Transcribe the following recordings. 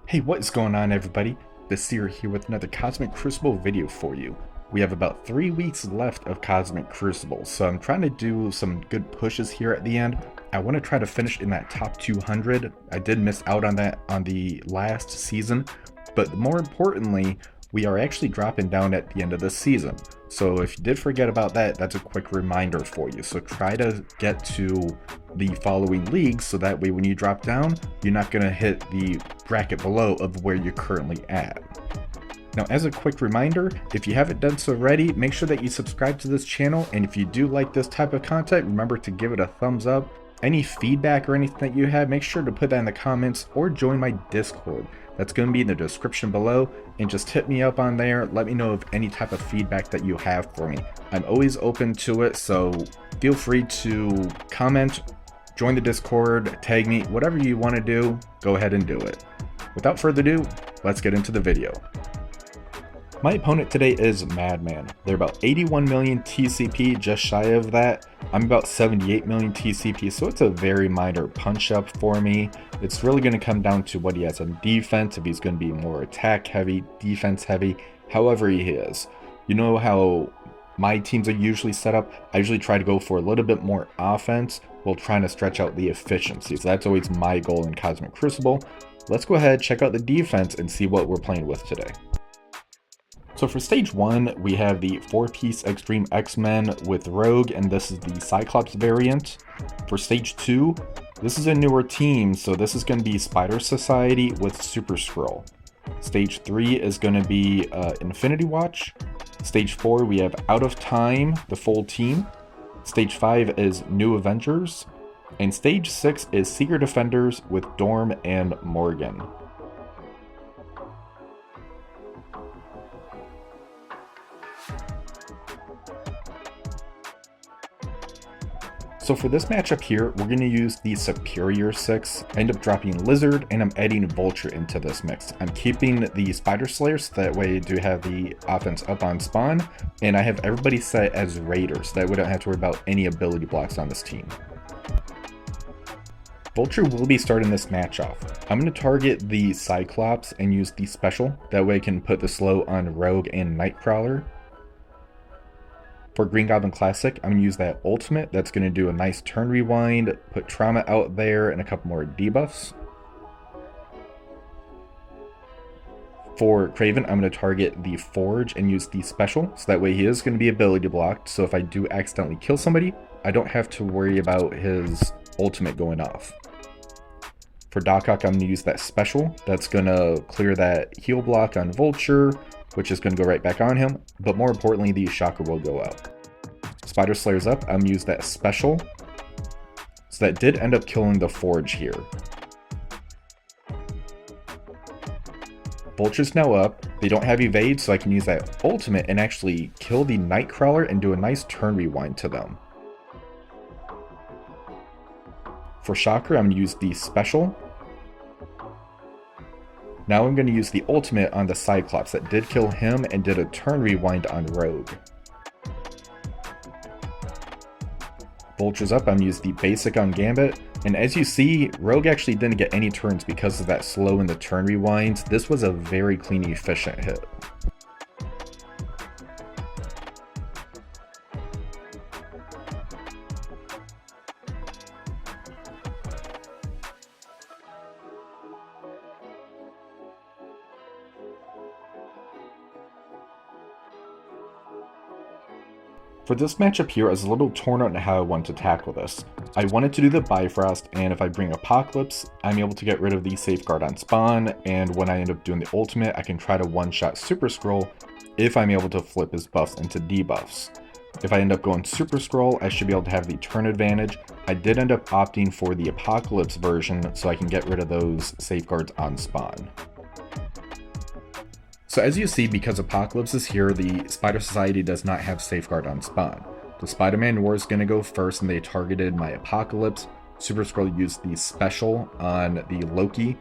Hey, what is going on, everybody? Basir here with another Cosmic Crucible video for you. We have about 3 weeks left of Cosmic Crucible, so I'm trying to do some good pushes here at the end. I want to try to finish in that top 200. I did miss out on that on the last season, but more importantly, we are actually dropping down at the end of the season. So if you did forget about that, that's a quick reminder for you. So try to get to the following leagues so that way when you drop down, you're not going to hit the bracket below of where you're currently at. Now, as a quick reminder, if you haven't done so already, make sure that you subscribe to this channel, and if you do like this type of content, remember to give it a thumbs up. Any feedback or anything that you have, make sure to put that in the comments or join my Discord. That's going to be in the description below, and just hit me up on there. Let me know of any type of feedback that you have for me. I'm always open to it, so feel free to comment, join the Discord, tag me, whatever you want to do, go ahead and do it. Without further ado, let's get into the video. My opponent today is Madman. They're about 81 million TCP, just shy of that. I'm about 78 million TCP, so it's a very minor punch up for me. It's really going to come down to what he has on defense, if he's going to be more attack heavy, defense heavy, however he is. You know how my teams are usually set up? I usually try to go for a little bit more offense while trying to stretch out the efficiency. So that's always my goal in Cosmic Crucible. Let's go ahead, check out the defense, and see what we're playing with today. So for stage 1, we have the 4-piece X-Treme X-Men with Rogue, and this is the Cyclops variant. For stage 2, this is a newer team, so this is going to be Spider Society with Super Skrull. Stage 3 is going to be Infinity Watch. Stage 4, we have Out of Time, the full team. Stage 5 is New Avengers. And stage 6 is Secret Defenders with Dorm and Morgan. So for this matchup here, we're going to use the Superior 6. I end up dropping Lizard, and I'm adding Vulture into this mix. I'm keeping the Spider Slayer, so that way I do have the offense up on spawn, and I have everybody set as Raiders, so that we don't have to worry about any ability blocks on this team. Vulture will be starting this match off. I'm going to target the Cyclops and use the special, that way I can put the slow on Rogue and Nightcrawler. For Green Goblin Classic, I'm going to use that ultimate. That's going to do a nice turn rewind, put Trauma out there, and a couple more debuffs. For Craven, I'm going to target the Forge and use the special, so that way he is going to be ability blocked, so if I do accidentally kill somebody, I don't have to worry about his ultimate going off. For Doc Ock, I'm going to use that special. That's going to clear that heal block on Vulture, which is going to go right back on him, but more importantly, the Shocker will go out. Spider Slayer's up, I'm going to use that special. So that did end up killing the Forge here. Vulture's now up, they don't have evade, so I can use that ultimate and actually kill the Nightcrawler and do a nice turn rewind to them. For Shocker, I'm going to use the special. Now I'm going to use the ultimate on the Cyclops that did kill him and did a turn rewind on Rogue. Vulture's up, I'm going to use the basic on Gambit. And as you see, Rogue actually didn't get any turns because of that slow in the turn rewinds. This was a very clean, efficient hit. For this matchup here, I was a little torn on how I wanted to tackle this. I wanted to do the Bifrost, and if I bring Apocalypse, I'm able to get rid of the Safeguard on spawn, and when I end up doing the ultimate, I can try to one-shot Super Skrull if I'm able to flip his buffs into debuffs. If I end up going Super Skrull, I should be able to have the turn advantage. I did end up opting for the Apocalypse version so I can get rid of those Safeguards on spawn. So as you see, because Apocalypse is here, the Spider Society does not have Safeguard on spawn. The Spider-Man War is going to go first, and they targeted my Apocalypse. Super Skrull used the special on the Loki.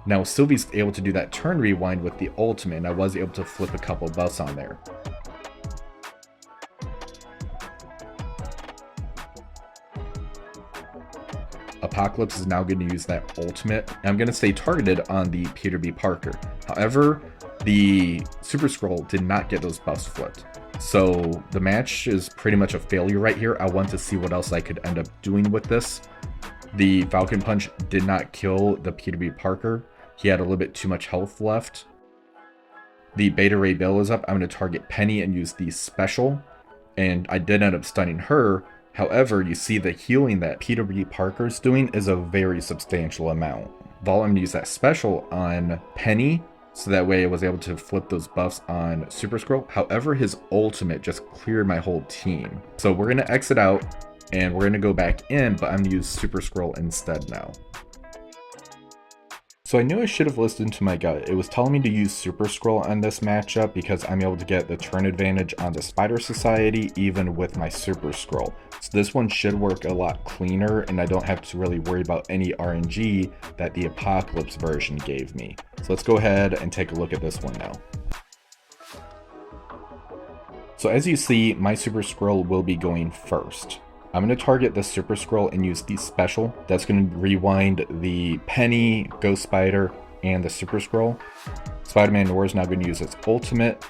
Now Sylvie's able to do that turn rewind with the ultimate, and I was able to flip a couple buffs on there. Apocalypse is now going to use that ultimate. And I'm going to stay targeted on the Peter B. Parker. However, the Super Skrull did not get those buffs flipped. So the match is pretty much a failure right here. I want to see what else I could end up doing with this. The Falcon Punch did not kill the Peter B. Parker. He had a little bit too much health left. The Beta Ray Bill is up. I'm going to target Penny and use the special. And I did end up stunning her. However, you see the healing that Peter B. Parker is doing is a very substantial amount. Vol, I'm going to use that special on Penny. So that way I was able to flip those buffs on Super Skrull. However, his ultimate just cleared my whole team. So we're going to exit out and we're going to go back in, but I'm going to use Super Skrull instead now. So I knew I should have listened to my gut. It was telling me to use Super Skrull on this matchup because I'm able to get the turn advantage on the Spider Society even with my Super Skrull. So this one should work a lot cleaner and I don't have to really worry about any RNG that the Apocalypse version gave me. So let's go ahead and take a look at this one now. So as you see, my Super Skrull will be going first. I'm going to target the Super Skrull and use the special. That's going to rewind the Penny, Ghost Spider, and the Super Skrull. Spider-Man Noir is now going to use its ultimate.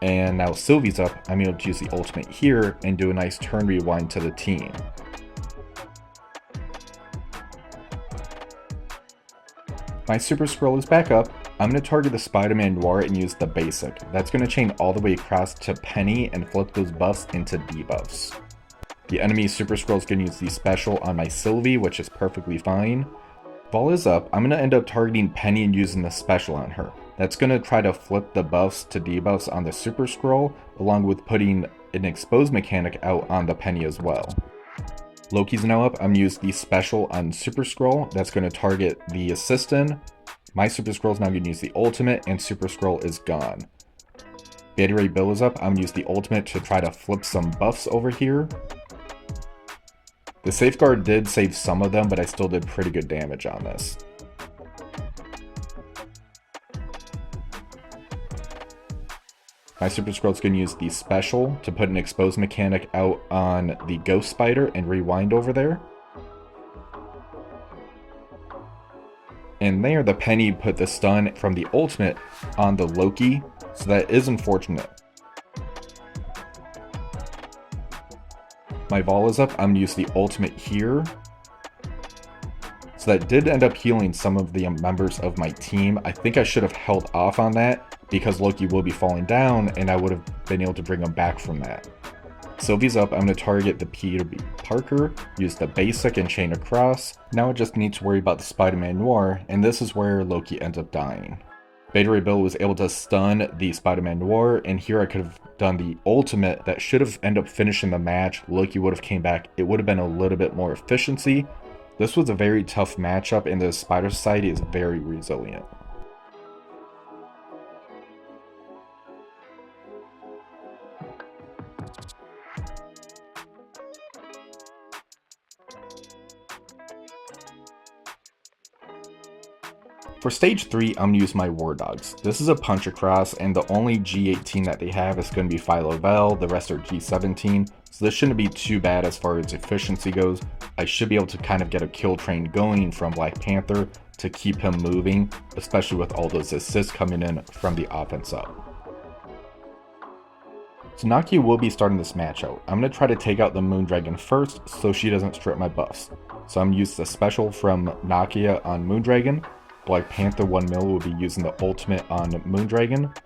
And now Sylvie's up. I'm able to use the ultimate here and do a nice turn rewind to the team. My Super Skrull is back up. I'm going to target the Spider-Man Noir and use the basic. That's going to chain all the way across to Penny and flip those buffs into debuffs. The enemy Super Skrull is going to use the special on my Sylvie, which is perfectly fine. Vol is up. I'm going to end up targeting Penny and using the special on her. That's going to try to flip the buffs to debuffs on the Super Skrull, along with putting an expose mechanic out on the Penny as well. Loki's now up. I'm going to use the special on Super Skrull. That's going to target the assistant. My Super Skrull is now going to use the ultimate, and Super Skrull is gone. Beta Ray Bill is up. I'm going to use the ultimate to try to flip some buffs over here. The safeguard did save some of them, but I still did pretty good damage on this. My Super Skrull is going to use the special to put an expose mechanic out on the Ghost Spider and rewind over there. And there, the Penny put the stun from the ultimate on the Loki, so that is unfortunate. My Vol is up. I'm going to use the ultimate here. So that did end up healing some of the members of my team. I think I should have held off on that because Loki will be falling down and I would have been able to bring him back from that. Sylvie's up. I'm going to target the Peter B. Parker, use the basic and chain across. Now I just need to worry about the Spider-Man Noir, and this is where Loki ends up dying. Beta Ray Bill was able to stun the Spider-Man Noir, and here I could have done the ultimate that should have ended up finishing the match. Loki would have came back. It would have been a little bit more efficiency. This was a very tough matchup, and the Spider Society is very resilient. For stage 3, I'm going to use my War Dogs. This is a punch across, and the only G18 that they have is going to be Phylo-Vel, the rest are G17, so this shouldn't be too bad as far as efficiency goes. I should be able to kind of get a kill train going from Black Panther to keep him moving, especially with all those assists coming in from the offense up. So Nakia will be starting this match out. I'm going to try to take out the Moondragon first so she doesn't strip my buffs. So I'm going to use the special from Nakia on Moondragon. Black Panther 1 mil will be using the ultimate on Moondragon.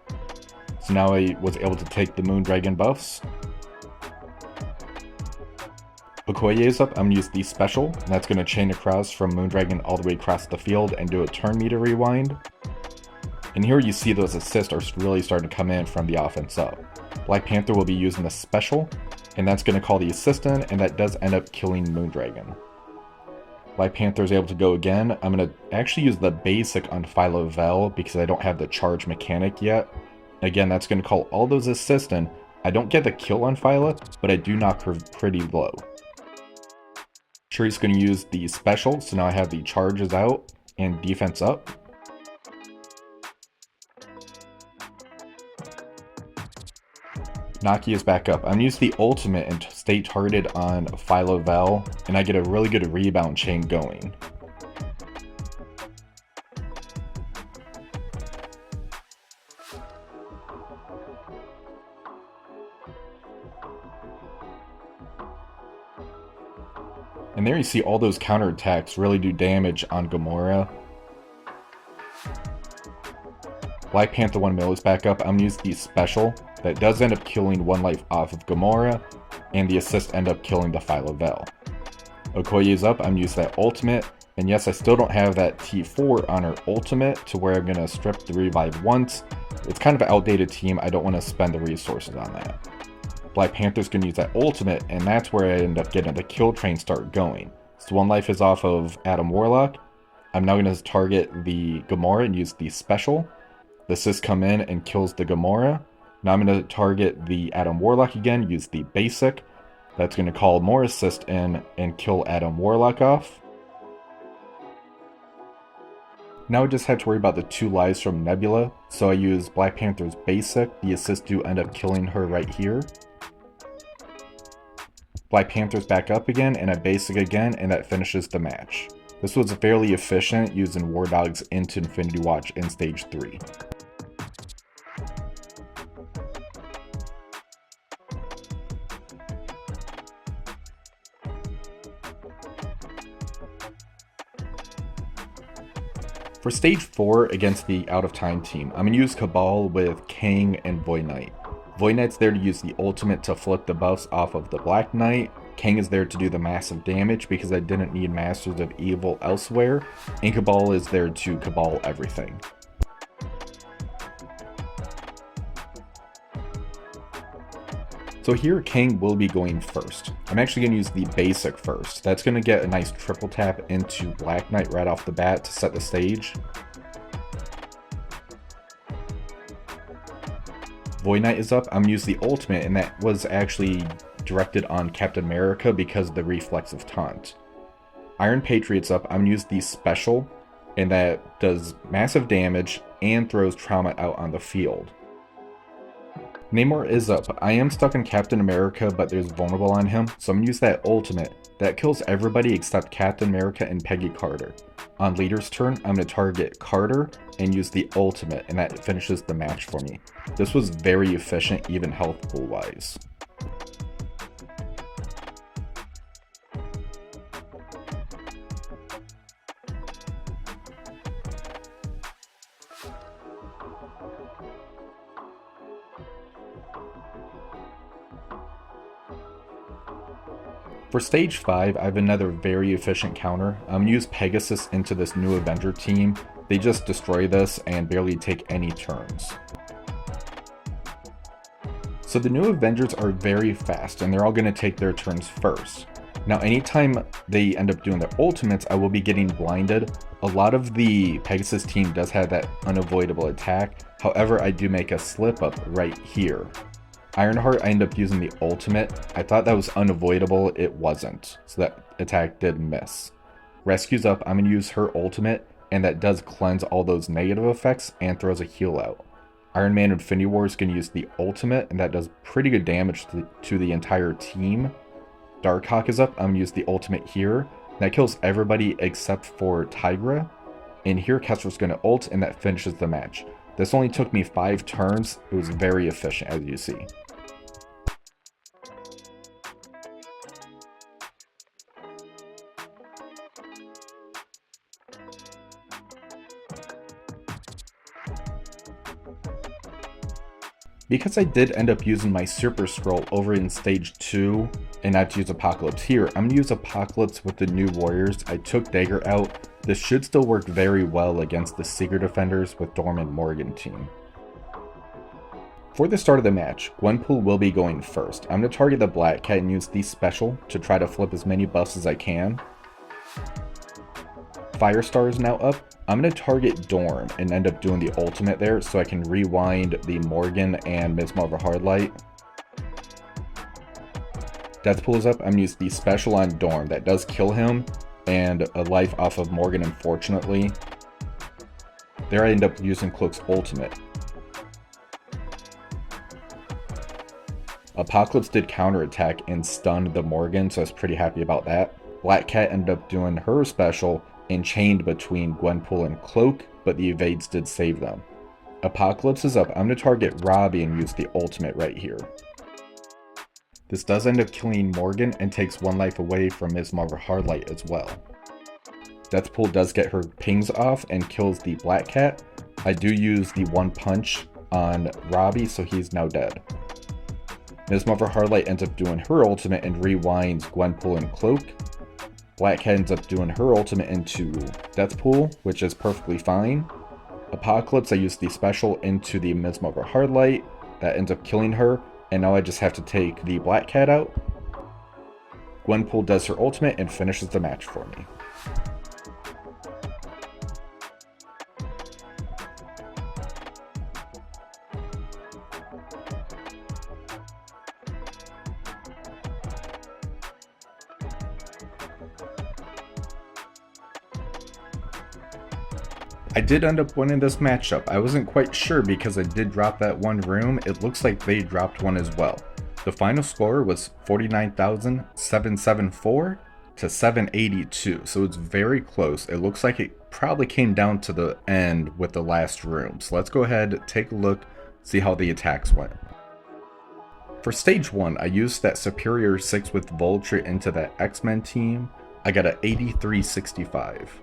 So now I was able to take the Moondragon buffs. Okoye is up. I'm going to use the special, and that's going to chain across from Moondragon all the way across the field and do a turn meter rewind. And here you see those assists are really starting to come in from the offense up. Black Panther will be using the special, and that's going to call the assistant, and that does end up killing Moondragon. Black Panther is able to go again. I'm going to actually use the basic on Phylo-Vel because I don't have the charge mechanic yet. Again, that's going to call all those assists in. I don't get the kill on Phyla, but I do knock her pretty low. Shuri's going to use the special, so now I have the charges out and defense up. Nakia is back up. I'm going to use the ultimate and stay targeted on Vel, and I get a really good rebound chain going. And there you see all those counterattacks really do damage on Gamora. Black Panther 1 mil is back up. I'm going to use the special that does end up killing 1 life off of Gamora, and the assist end up killing the Vel. Okoye is up. I'm going to use that ultimate, and yes, I still don't have that T4 on her ultimate to where I'm going to strip the revive once. It's kind of an outdated team. I don't want to spend the resources on that. Black Panther's going to use that ultimate, and that's where I end up getting the kill train start going. So 1 life is off of Adam Warlock. I'm now going to target the Gamora and use the special. The assist come in and kills the Gamora. Now I'm going to target the Adam Warlock again, use the basic. That's going to call more assist in and kill Adam Warlock off. Now I just have to worry about the 2 lives from Nebula. So I use Black Panther's basic. The assist do end up killing her right here. Black Panther's back up again, and I basic again, and that finishes the match. This was fairly efficient using War Dogs into Infinity Watch in Stage 3. For Stage 4 against the Out of Time team, I'm going to use Cabal with Kang and Void Knight. Void Knight's there to use the ultimate to flip the buffs off of the Black Knight. Kang is there to do the massive damage because I didn't need Masters of Evil elsewhere. And Cabal is there to Cabal everything. So here Kang will be going first. I'm actually going to use the basic first. That's going to get a nice triple tap into Black Knight right off the bat to set the stage. Void Knight is up. I'm going to use the ultimate, and that was actually directed on Captain America because of the reflexive taunt. Iron Patriot's up. I'm going to use the special, and that does massive damage and throws trauma out on the field. Namor is up. I am stuck in Captain America, but there's vulnerable on him, so I'm going to use that ultimate. That kills everybody except Captain America and Peggy Carter. On Leader's turn, I'm going to target Carter and use the ultimate, and that finishes the match for me. This was very efficient, even health pool wise. For Stage 5, I have another very efficient counter. I'm going to use Pegasus into this new Avenger team. They just destroy this and barely take any turns. So the new Avengers are very fast, and they're all going to take their turns first. Now anytime they end up doing their ultimates, I will be getting blinded. A lot of the Pegasus team does have that unavoidable attack. However, I do make a slip up right here. Ironheart, I end up using the ultimate. I thought that was unavoidable, it wasn't. So that attack did miss. Rescue's up, I'm going to use her ultimate, and that does cleanse all those negative effects and throws a heal out. Iron Man Infinity War is going to use the ultimate, and that does pretty good damage to the entire team. Darkhawk is up, I'm going to use the ultimate here. And that kills everybody except for Tigra. And here Kestra's going to ult, and that finishes the match. This only took me 5 turns. It was very efficient, as you see. Because I did end up using my Super Skrull over in Stage 2 and not to use Apocalypse here, I'm going to use Apocalypse with the new Warriors. I took Dagger out. This should still work very well against the Secret Defenders with Dorm and Morgan team. For the start of the match, Gwenpool will be going first. I'm going to target the Black Cat and use the special to try to flip as many buffs as I can. Firestar is now up. I'm going to target Dorm and end up doing the ultimate there so I can rewind the Morgan and Ms. Marvel Hardlight. Deathpool is up. I'm going to use the special on Dorm. That does kill him and a life off of Morgan, unfortunately. There I end up using Cloak's ultimate. Apocalypse did counterattack and stunned the Morgan, so I was pretty happy about that. Black Cat ended up doing her special and chained between Gwenpool and Cloak, but the evades did save them. Apocalypse is up. I'm going to target Robbie and use the ultimate right here. This does end up killing Morgan and takes 1 life away from Ms. Marvel Hardlight as well. Deathpool does get her pings off and kills the Black Cat. I do use the 1 punch on Robbie, so he's now dead. Ms. Marvel Hardlight ends up doing her ultimate and rewinds Gwenpool and Cloak. Black Cat ends up doing her ultimate into Deathpool, which is perfectly fine. Apocalypse, I use the special into the Ms. Marvel Hardlight. That ends up killing her, and now I just have to take the Black Cat out. Gwenpool does her ultimate and finishes the match for me. I did end up winning this matchup. I wasn't quite sure because I did drop that 1 room. It looks like they dropped one as well. The final score was 49,774 to 782, so it's very close. It looks like it probably came down to the end with the last room. So let's go ahead, take a look, see how the attacks went. For stage 1, I used that Superior 6 with Vulture into that X-Men team. I got an 8365.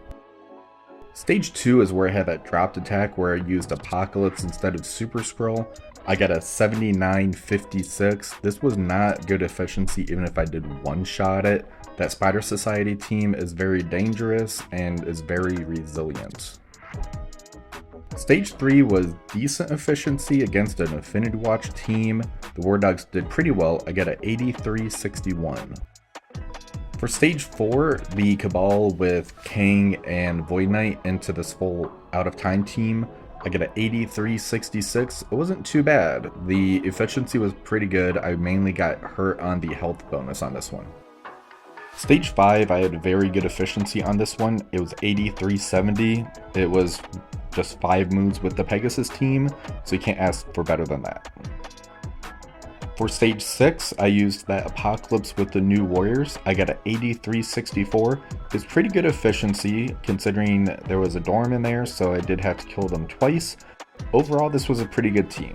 Stage 2 is where I had that dropped attack where I used Apocalypse instead of Super Skrull. I got a 7956. This was not good efficiency even if I did one-shot it. That Spider Society team is very dangerous and is very resilient. Stage 3 was decent efficiency against an Infinity Watch team. The War Dogs did pretty well. I got an 8361. For stage 4, the Cabal with Kang and Void Knight into this full out of time team, I get an 8366. It wasn't too bad. The efficiency was pretty good. I mainly got hurt on the health bonus on this one. Stage 5, I had very good efficiency on this one. It was 8370. It was just 5 moves with the Pegasus team, so you can't ask for better than that. For stage 6, I used that Apocalypse with the New Warriors. I got an 8364. It's pretty good efficiency considering there was a Dorm in there, so I did have to kill them twice. Overall, this was a pretty good team.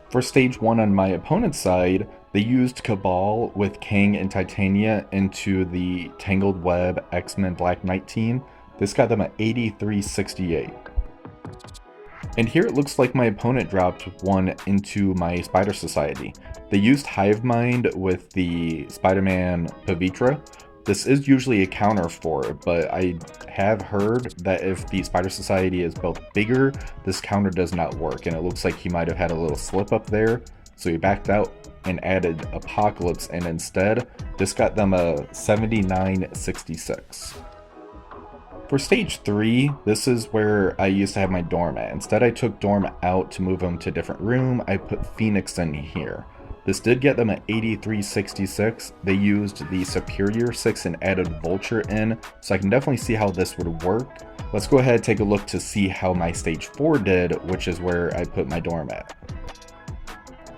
For stage 1 on my opponent's side, they used Cabal with Kang and Titania into the Tangled Web X-Men Black Knight team. This got them an 8368. And here it looks like my opponent dropped one into my Spider Society. They used Hive Mind with the Spider-Man Pavitra. This is usually a counter for it, but I have heard that if the Spider Society is both bigger, this counter does not work, and it looks like he might have had a little slip up there, so he backed out and added Apocalypse, and instead, this got them a 7966. For stage 3, this is where I used to have my Dorm at. Instead, I took Dorm out to move him to a different room. I put Phoenix in here. This did get them an 8366. They used the Superior 6 and added Vulture in, so I can definitely see how this would work. Let's go ahead and take a look to see how my stage 4 did, which is where I put my Dorm at.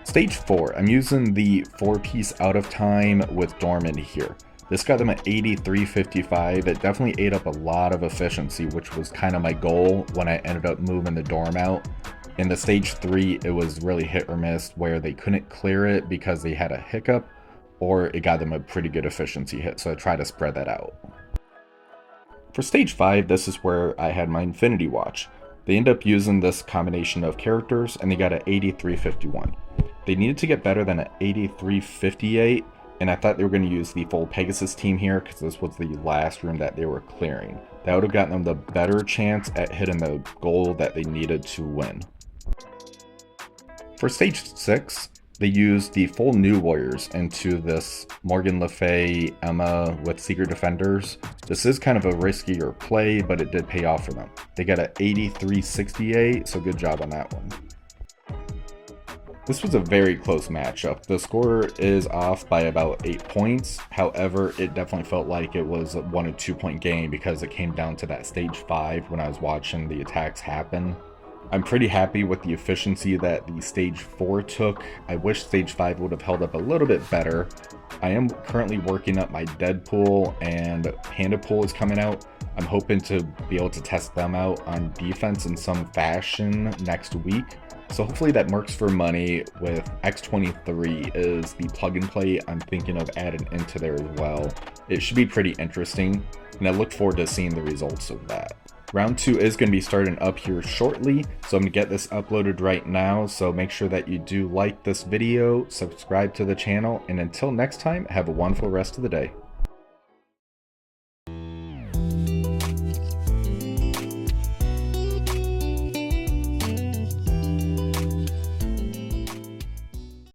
Stage 4, I'm using the 4-piece out of time with Dorm in here. This got them at 8355. It definitely ate up a lot of efficiency, which was kind of my goal when I ended up moving the Dorm out. In the stage 3, it was really hit or miss where they couldn't clear it because they had a hiccup, or it got them a pretty good efficiency hit, so I tried to spread that out. For stage 5, this is where I had my Infinity Watch. They ended up using this combination of characters, and they got an 8351. They needed to get better than an 8358, and I thought they were going to use the full Pegasus team here because this was the last room that they were clearing. That would have gotten them the better chance at hitting the goal that they needed to win. For stage 6, they used the full New Warriors into this Morgan Le Fay Emma with Secret Defenders. This is kind of a riskier play, but it did pay off for them. They got an 8368, so good job on that one. This was a very close matchup. The score is off by about 8 points. However, it definitely felt like it was a 1 or 2 point game because it came down to that stage 5 when I was watching the attacks happen. I'm pretty happy with the efficiency that the Stage 4 took. I wish Stage 5 would have held up a little bit better. I am currently working up my Deadpool, and Panda Pool is coming out. I'm hoping to be able to test them out on defense in some fashion next week. So hopefully that works for money. With X-23 is the plug and play I'm thinking of adding into there as well. It should be pretty interesting, and I look forward to seeing the results of that. Round 2 is going to be starting up here shortly, so I'm going to get this uploaded right now, so make sure that you do like this video, subscribe to the channel, and until next time, have a wonderful rest of the day.